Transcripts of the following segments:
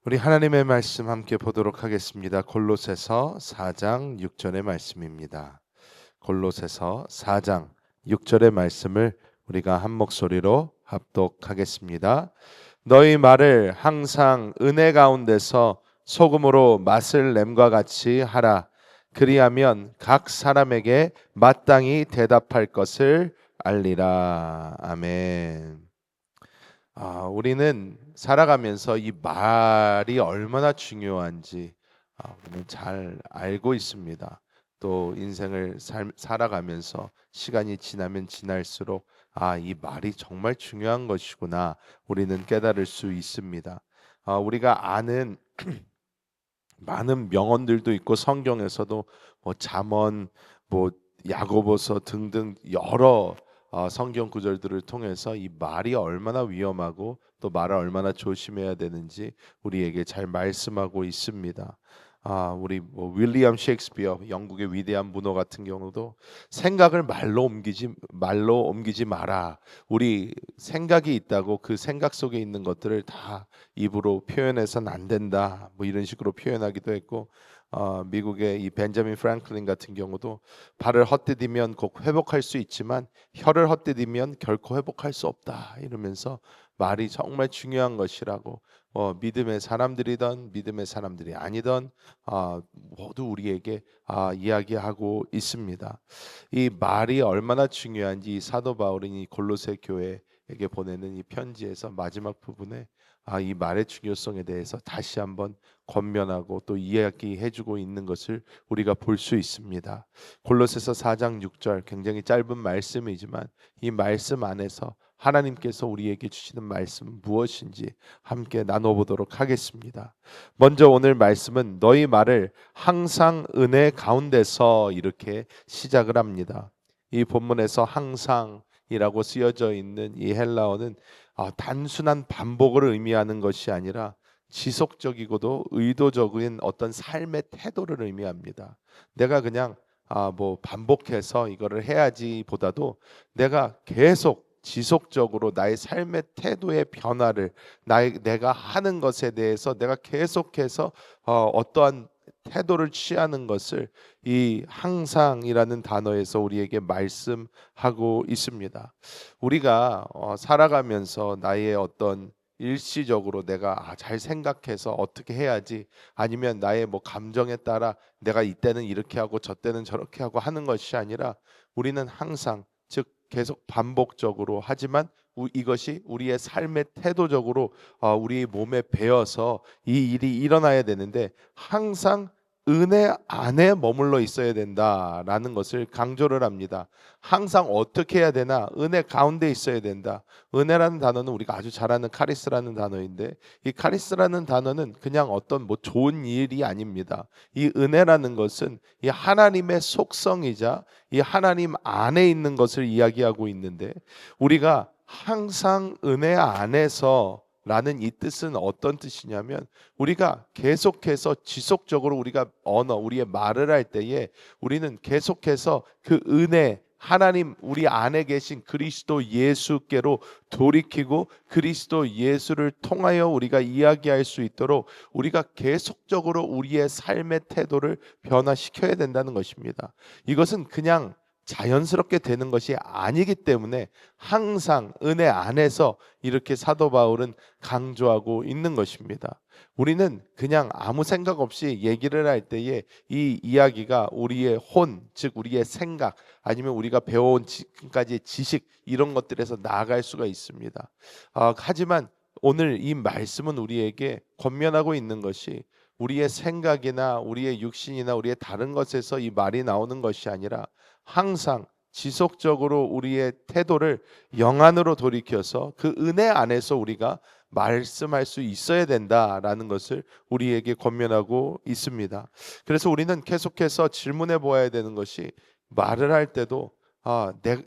우리 하나님의 말씀 함께 보도록 하겠습니다. 골로새서 4장 6절의 말씀입니다. 골로새서 4장 6절의 말씀을 우리가 한 목소리로 합독하겠습니다. 너희 말을 항상 은혜 가운데서 소금으로 맛을 냄과 같이 하라. 그리하면 각 사람에게 마땅히 대답할 것을 알리라. 아멘. 우리는 살아가면서 이 말이 얼마나 중요한지 우리는 잘 알고 있습니다. 또 인생을 살아가면서 시간이 지나면 지날수록 이 말이 정말 중요한 것이구나 우리는 깨달을 수 있습니다. 우리가 아는 많은 명언들도 있고 성경에서도 뭐 잠언, 뭐 야고보서 등등 여러 성경 구절들을 통해서 이 말이 얼마나 위험하고 또 말을 얼마나 조심해야 되는지 우리에게 잘 말씀하고 있습니다. 우리 뭐 윌리엄 셰익스피어 영국의 위대한 문호 같은 경우도 생각을 말로 옮기지 마라. 우리 생각이 있다고 그 생각 속에 있는 것들을 다 입으로 표현해서는 안 된다. 뭐 이런 식으로 표현하기도 했고 미국의 이 벤자민 프랭클린 같은 경우도 발을 헛디디면 곧 회복할 수 있지만 혀를 헛디디면 결코 회복할 수 없다 이러면서 말이 정말 중요한 것이라고 믿음의 사람들이든 믿음의 사람들이 아니든 모두 우리에게 이야기하고 있습니다. 이 말이 얼마나 중요한지 이 사도 바울은 이 골로새 교회에게 보내는 이 편지에서 마지막 부분에 이 말의 중요성에 대해서 다시 한번 권면하고 또 이야기해주고 있는 것을 우리가 볼 수 있습니다. 골로새서 4장 6절 굉장히 짧은 말씀이지만 이 말씀 안에서 하나님께서 우리에게 주시는 말씀 무엇인지 함께 나눠보도록 하겠습니다. 먼저 오늘 말씀은 너희 말을 항상 은혜 가운데서 이렇게 시작을 합니다. 이 본문에서 항상이라고 쓰여져 있는 이 헬라어는 단순한 반복을 의미하는 것이 아니라 지속적이고도 의도적인 어떤 삶의 태도를 의미합니다. 내가 그냥 뭐 반복해서 이거를 해야지 보다도 내가 계속 지속적으로 나의 삶의 태도의 변화를 내가 하는 것에 대해서 내가 계속해서 어떠한 태도를 취하는 것을 이 항상이라는 단어에서 우리에게 말씀하고 있습니다. 우리가 살아가면서 나의 어떤 일시적으로 내가 잘 생각해서 어떻게 해야지 아니면 나의 뭐 감정에 따라 내가 이때는 이렇게 하고 저 때는 저렇게 하고 하는 것이 아니라 우리는 항상 즉 계속 반복적으로 하지만 이것이 우리의 삶의 태도적으로 우리 몸에 배어서 이 일이 일어나야 되는데 항상 은혜 안에 머물러 있어야 된다라는 것을 강조를 합니다. 항상 어떻게 해야 되나? 은혜 가운데 있어야 된다. 은혜라는 단어는 우리가 아주 잘 아는 카리스라는 단어인데 이 카리스라는 단어는 그냥 어떤 뭐 좋은 일이 아닙니다. 이 은혜라는 것은 이 하나님의 속성이자 이 하나님 안에 있는 것을 이야기하고 있는데 우리가 항상 은혜 안에서 라는 이 뜻은 어떤 뜻이냐면 우리가 계속해서 지속적으로 우리가 우리의 말을 할 때에 우리는 계속해서 그 은혜 하나님 우리 안에 계신 그리스도 예수께로 돌이키고 그리스도 예수를 통하여 우리가 이야기할 수 있도록 우리가 계속적으로 우리의 삶의 태도를 변화시켜야 된다는 것입니다. 이것은 그냥 자연스럽게 되는 것이 아니기 때문에 항상 은혜 안에서 이렇게 사도 바울은 강조하고 있는 것입니다. 우리는 그냥 아무 생각 없이 얘기를 할 때에 이 이야기가 우리의 즉 우리의 생각 아니면 우리가 배워온 지금까지의 지식 이런 것들에서 나아갈 수가 있습니다. 하지만 오늘 이 말씀은 우리에게 권면하고 있는 것이 우리의 생각이나 우리의 육신이나 우리의 다른 것에서 이 말이 나오는 것이 아니라 항상 지속적으로 우리의 태도를 영안으로 돌이켜서 그 은혜 안에서 우리가 말씀할 수 있어야 된다라는 것을 우리에게 권면하고 있습니다. 그래서 우리는 계속해서 질문해 보아야 되는 것이 말을 할 때도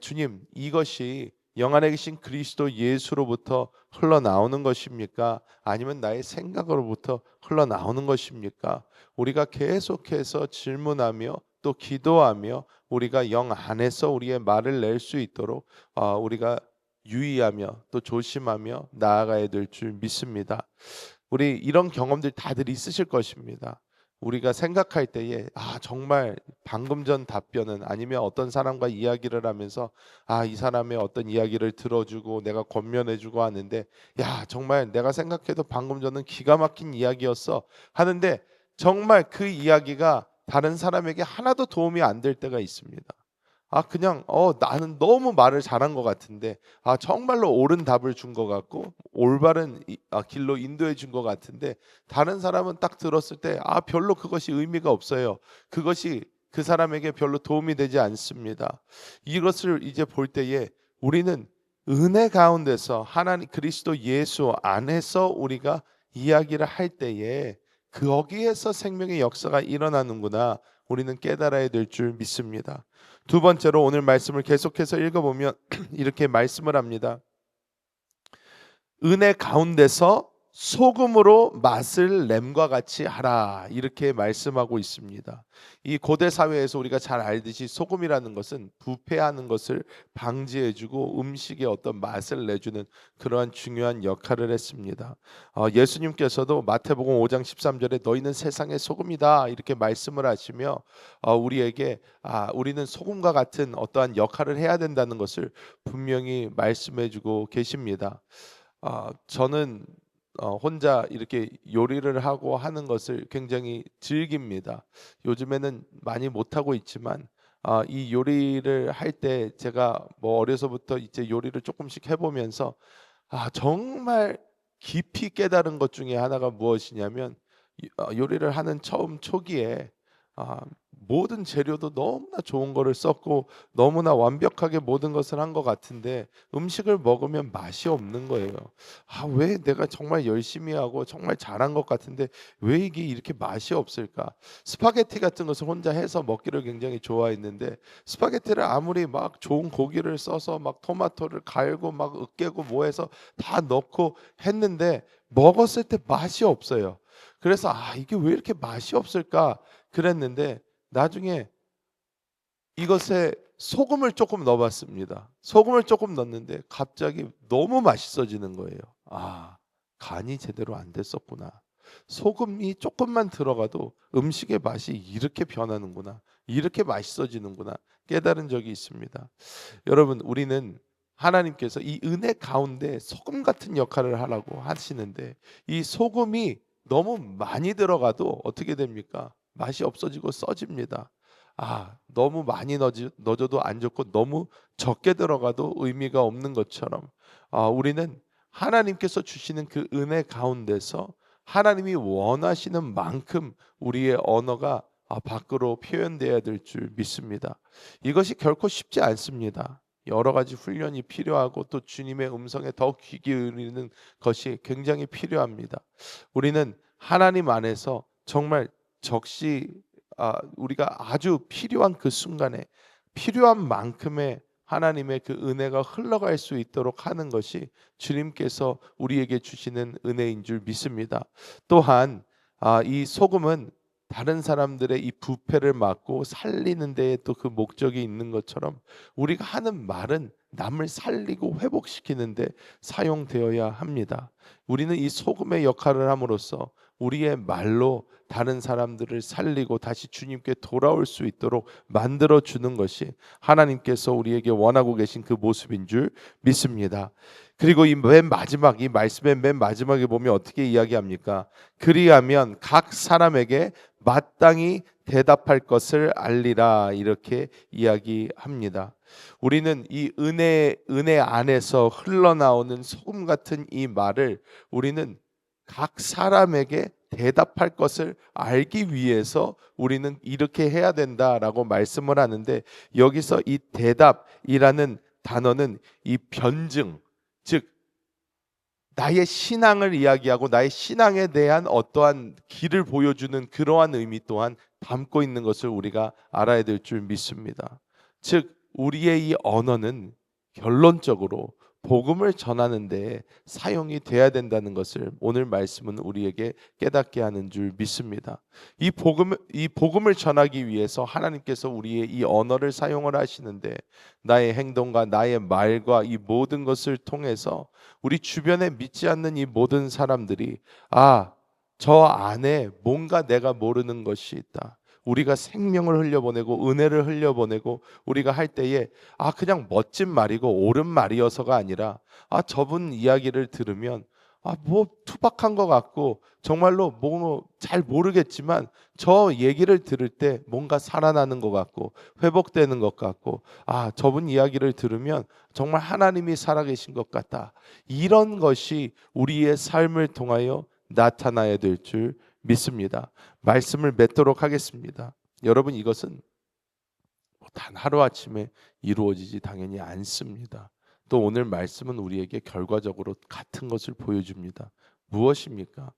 주님 이것이 영안에 계신 그리스도 예수로부터 흘러나오는 것입니까? 아니면 나의 생각으로부터 흘러나오는 것입니까? 우리가 계속해서 질문하며 또 기도하며 우리가 영 안에서 우리의 말을 낼 수 있도록 우리가 유의하며 또 조심하며 나아가야 될 줄 믿습니다. 우리 이런 경험들 다들 있으실 것입니다. 우리가 생각할 때에 정말 방금 전 답변은 아니면 어떤 사람과 이야기를 하면서 이 사람의 어떤 이야기를 들어주고 내가 권면해주고 하는데 정말 내가 생각해도 방금 전은 기가 막힌 이야기였어 하는데 정말 그 이야기가 다른 사람에게 하나도 도움이 안 될 때가 있습니다. 그냥 나는 너무 말을 잘한 것 같은데 정말로 옳은 답을 준 것 같고 올바른 길로 인도해 준 것 같은데 다른 사람은 딱 들었을 때 별로 그것이 의미가 없어요. 그것이 그 사람에게 별로 도움이 되지 않습니다. 이것을 이제 볼 때에 우리는 은혜 가운데서 하나님 그리스도 예수 안에서 우리가 이야기를 할 때에 거기에서 생명의 역사가 일어나는구나 우리는 깨달아야 될 줄 믿습니다. 두 번째로 오늘 말씀을 계속해서 읽어보면 이렇게 말씀을 합니다. 은혜 가운데서 소금으로 맛을 램과 같이 하라 이렇게 말씀하고 있습니다. 이 고대 사회에서 우리가 잘 알듯이 소금이라는 것은 부패하는 것을 방지해주고 음식에 어떤 맛을 내주는 그러한 중요한 역할을 했습니다. 예수님께서도 마태복음 5장 13절에 너희는 세상의 소금이다 이렇게 말씀을 하시며 우리에게 우리는 소금과 같은 어떠한 역할을 해야 된다는 것을 분명히 말씀해주고 계십니다. 저는 혼자 이렇게 요리를 하고 하는 것을 굉장히 즐깁니다. 요즘에는 많이 못하고 있지만 이 요리를 할 때 제가 뭐 어려서부터 이제 요리를 조금씩 해보면서 정말 깊이 깨달은 것 중에 하나가 무엇이냐면 요리를 하는 처음 초기에 모든 재료도 너무나 좋은 거를 썼고 너무나 완벽하게 모든 것을 한 것 같은데 음식을 먹으면 맛이 없는 거예요. 왜 내가 정말 열심히 하고 정말 잘한 것 같은데 왜 이게 이렇게 맛이 없을까? 스파게티 같은 것을 혼자 해서 먹기를 굉장히 좋아했는데 스파게티를 아무리 막 좋은 고기를 써서 막 토마토를 갈고 막 으깨고 뭐 해서 다 넣고 했는데 먹었을 때 맛이 없어요. 그래서 이게 왜 이렇게 맛이 없을까 그랬는데 나중에 이것에 소금을 조금 넣어봤습니다. 소금을 조금 넣었는데 갑자기 너무 맛있어지는 거예요. 간이 제대로 안 됐었구나. 소금이 조금만 들어가도 음식의 맛이 이렇게 변하는구나. 이렇게 맛있어지는구나. 깨달은 적이 있습니다. 여러분, 우리는 하나님께서 이 은혜 가운데 소금 같은 역할을 하라고 하시는데 이 소금이 너무 많이 들어가도 어떻게 됩니까? 맛이 없어지고 써집니다. 너무 많이 넣어줘도 안 좋고 너무 적게 들어가도 의미가 없는 것처럼 우리는 하나님께서 주시는 그 은혜 가운데서 하나님이 원하시는 만큼 우리의 언어가 밖으로 표현돼야 될 줄 믿습니다. 이것이 결코 쉽지 않습니다. 여러 가지 훈련이 필요하고 또 주님의 음성에 더 귀 기울이는 것이 굉장히 필요합니다. 우리는 하나님 안에서 정말 적시 우리가 아주 필요한 그 순간에 필요한 만큼의 하나님의 그 은혜가 흘러갈 수 있도록 하는 것이 주님께서 우리에게 주시는 은혜인 줄 믿습니다. 또한 이 소금은 다른 사람들의 이 부패를 막고 살리는 데에 또 그 목적이 있는 것처럼 우리가 하는 말은 남을 살리고 회복시키는데 사용되어야 합니다. 우리는 이 소금의 역할을 함으로써 우리의 말로 다른 사람들을 살리고 다시 주님께 돌아올 수 있도록 만들어 주는 것이 하나님께서 우리에게 원하고 계신 그 모습인 줄 믿습니다. 그리고 이 말씀의 맨 마지막에 보면 어떻게 이야기합니까? 그리하면 각 사람에게 마땅히 대답할 것을 알리라 이렇게 이야기합니다. 우리는 이 은혜 안에서 흘러나오는 소금 같은 이 말을 우리는 각 사람에게 대답할 것을 알기 위해서 우리는 이렇게 해야 된다라고 말씀을 하는데 여기서 이 대답이라는 단어는 이 변증, 즉 나의 신앙을 이야기하고 나의 신앙에 대한 어떠한 길을 보여주는 그러한 의미 또한 담고 있는 것을 우리가 알아야 될 줄 믿습니다. 즉 우리의 이 언어는 결론적으로 복음을 전하는데 사용이 돼야 된다는 것을 오늘 말씀은 우리에게 깨닫게 하는 줄 믿습니다. 이 복음을 전하기 위해서 하나님께서 우리의 이 언어를 사용을 하시는데 나의 행동과 나의 말과 이 모든 것을 통해서 우리 주변에 믿지 않는 이 모든 사람들이 저 안에 뭔가 내가 모르는 것이 있다. 우리가 생명을 흘려보내고 은혜를 흘려보내고 우리가 할 때에 그냥 멋진 말이고 옳은 말이어서가 아니라 저분 이야기를 들으면 뭐 투박한 것 같고 정말로 뭐 잘 모르겠지만 저 얘기를 들을 때 뭔가 살아나는 것 같고 회복되는 것 같고 저분 이야기를 들으면 정말 하나님이 살아계신 것 같다. 이런 것이 우리의 삶을 통하여 나타나야 될 줄 믿습니다. 말씀을 맺도록 하겠습니다. 여러분, 이것은 단 하루아침에 이루어지지 당연히 않습니다. 또 오늘 말씀은 우리에게 결과적으로 같은 것을 보여줍니다. 무엇입니까?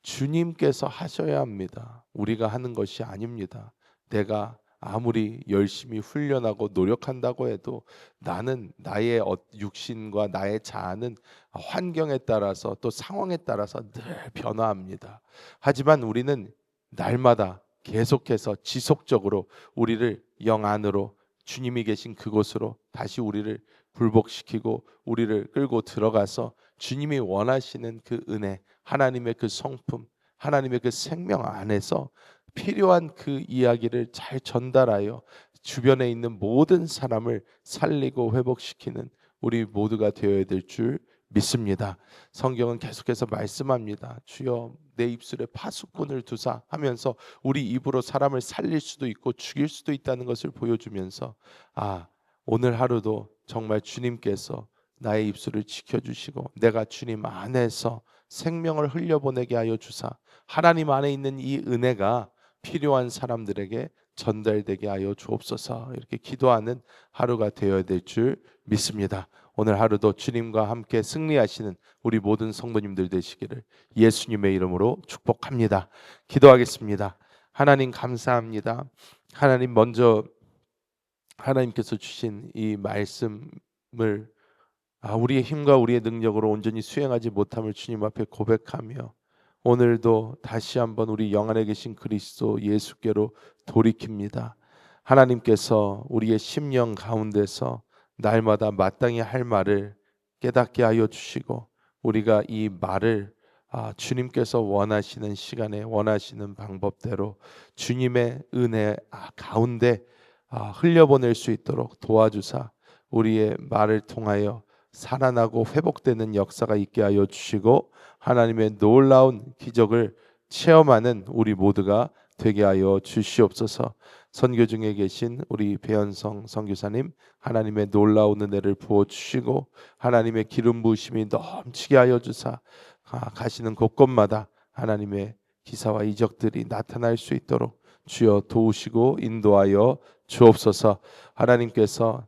주님께서 하셔야 합니다. 우리가 하는 것이 아닙니다. 내가 아무리 열심히 훈련하고 노력한다고 해도 나는 나의 육신과 나의 자아는 환경에 따라서 또 상황에 따라서 늘 변화합니다. 하지만 우리는 날마다 계속해서 지속적으로 우리를 영 안으로 주님이 계신 그곳으로 다시 우리를 굴복시키고 우리를 끌고 들어가서 주님이 원하시는 그 은혜, 하나님의 그 성품, 하나님의 그 생명 안에서 필요한 그 이야기를 잘 전달하여 주변에 있는 모든 사람을 살리고 회복시키는 우리 모두가 되어야 될 줄 믿습니다. 성경은 계속해서 말씀합니다. 주여 내 입술에 파수꾼을 두사 하면서 우리 입으로 사람을 살릴 수도 있고 죽일 수도 있다는 것을 보여주면서 오늘 하루도 정말 주님께서 나의 입술을 지켜주시고 내가 주님 안에서 생명을 흘려보내게 하여 주사 하나님 안에 있는 이 은혜가 필요한 사람들에게 전달되게 하여 주옵소서. 이렇게 기도하는 하루가 되어야 될 줄 믿습니다. 오늘 하루도 주님과 함께 승리하시는 우리 모든 성도님들 되시기를 예수님의 이름으로 축복합니다. 기도하겠습니다. 하나님 감사합니다. 하나님, 먼저 하나님께서 주신 이 말씀을 우리의 힘과 우리의 능력으로 온전히 수행하지 못함을 주님 앞에 고백하며 오늘도 다시 한번 우리 영 안에 계신 그리스도 예수께로 돌이킵니다. 하나님께서 우리의 심령 가운데서 날마다 마땅히 할 말을 깨닫게 하여 주시고 우리가 이 말을 주님께서 원하시는 시간에 원하시는 방법대로 주님의 은혜 가운데 흘려보낼 수 있도록 도와주사 우리의 말을 통하여 살아나고 회복되는 역사가 있게 하여 주시고 하나님의 놀라운 기적을 체험하는 우리 모두가 되게 하여 주시옵소서. 선교 중에 계신 우리 배현성 선교사님, 하나님의 놀라운 은혜를 부어 주시고 하나님의 기름 부으심이 넘치게 하여 주사 가시는 곳곳마다 하나님의 기사와 이적들이 나타날 수 있도록 주여 도우시고 인도하여 주옵소서. 하나님께서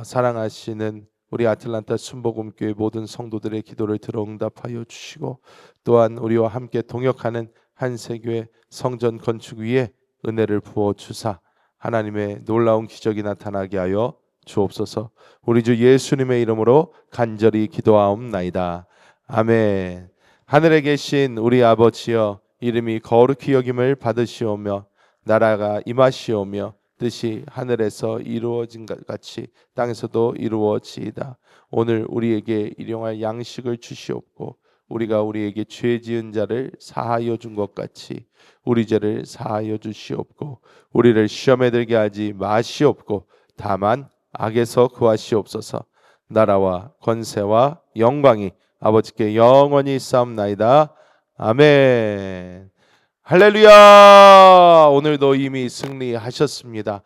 사랑하시는 우리 아틀란타 순복음교회 모든 성도들의 기도를 들어 응답하여 주시고 또한 우리와 함께 동역하는 한세교회 성전 건축 위에 은혜를 부어 주사 하나님의 놀라운 기적이 나타나게 하여 주옵소서. 우리 주 예수님의 이름으로 간절히 기도하옵나이다. 아멘. 하늘에 계신 우리 아버지여, 이름이 거룩히 여김을 받으시오며 나라가 임하시오며 뜻이 하늘에서 이루어진 것 같이 땅에서도 이루어지이다. 오늘 우리에게 일용할 양식을 주시옵고 우리가 우리에게 죄 지은 자를 사하여 준 것 같이 우리 죄를 사하여 주시옵고 우리를 시험에 들게 하지 마시옵고 다만 악에서 구하시옵소서. 나라와 권세와 영광이 아버지께 영원히 있사옵나이다. 아멘. 할렐루야. 오늘도 이미 승리하셨습니다.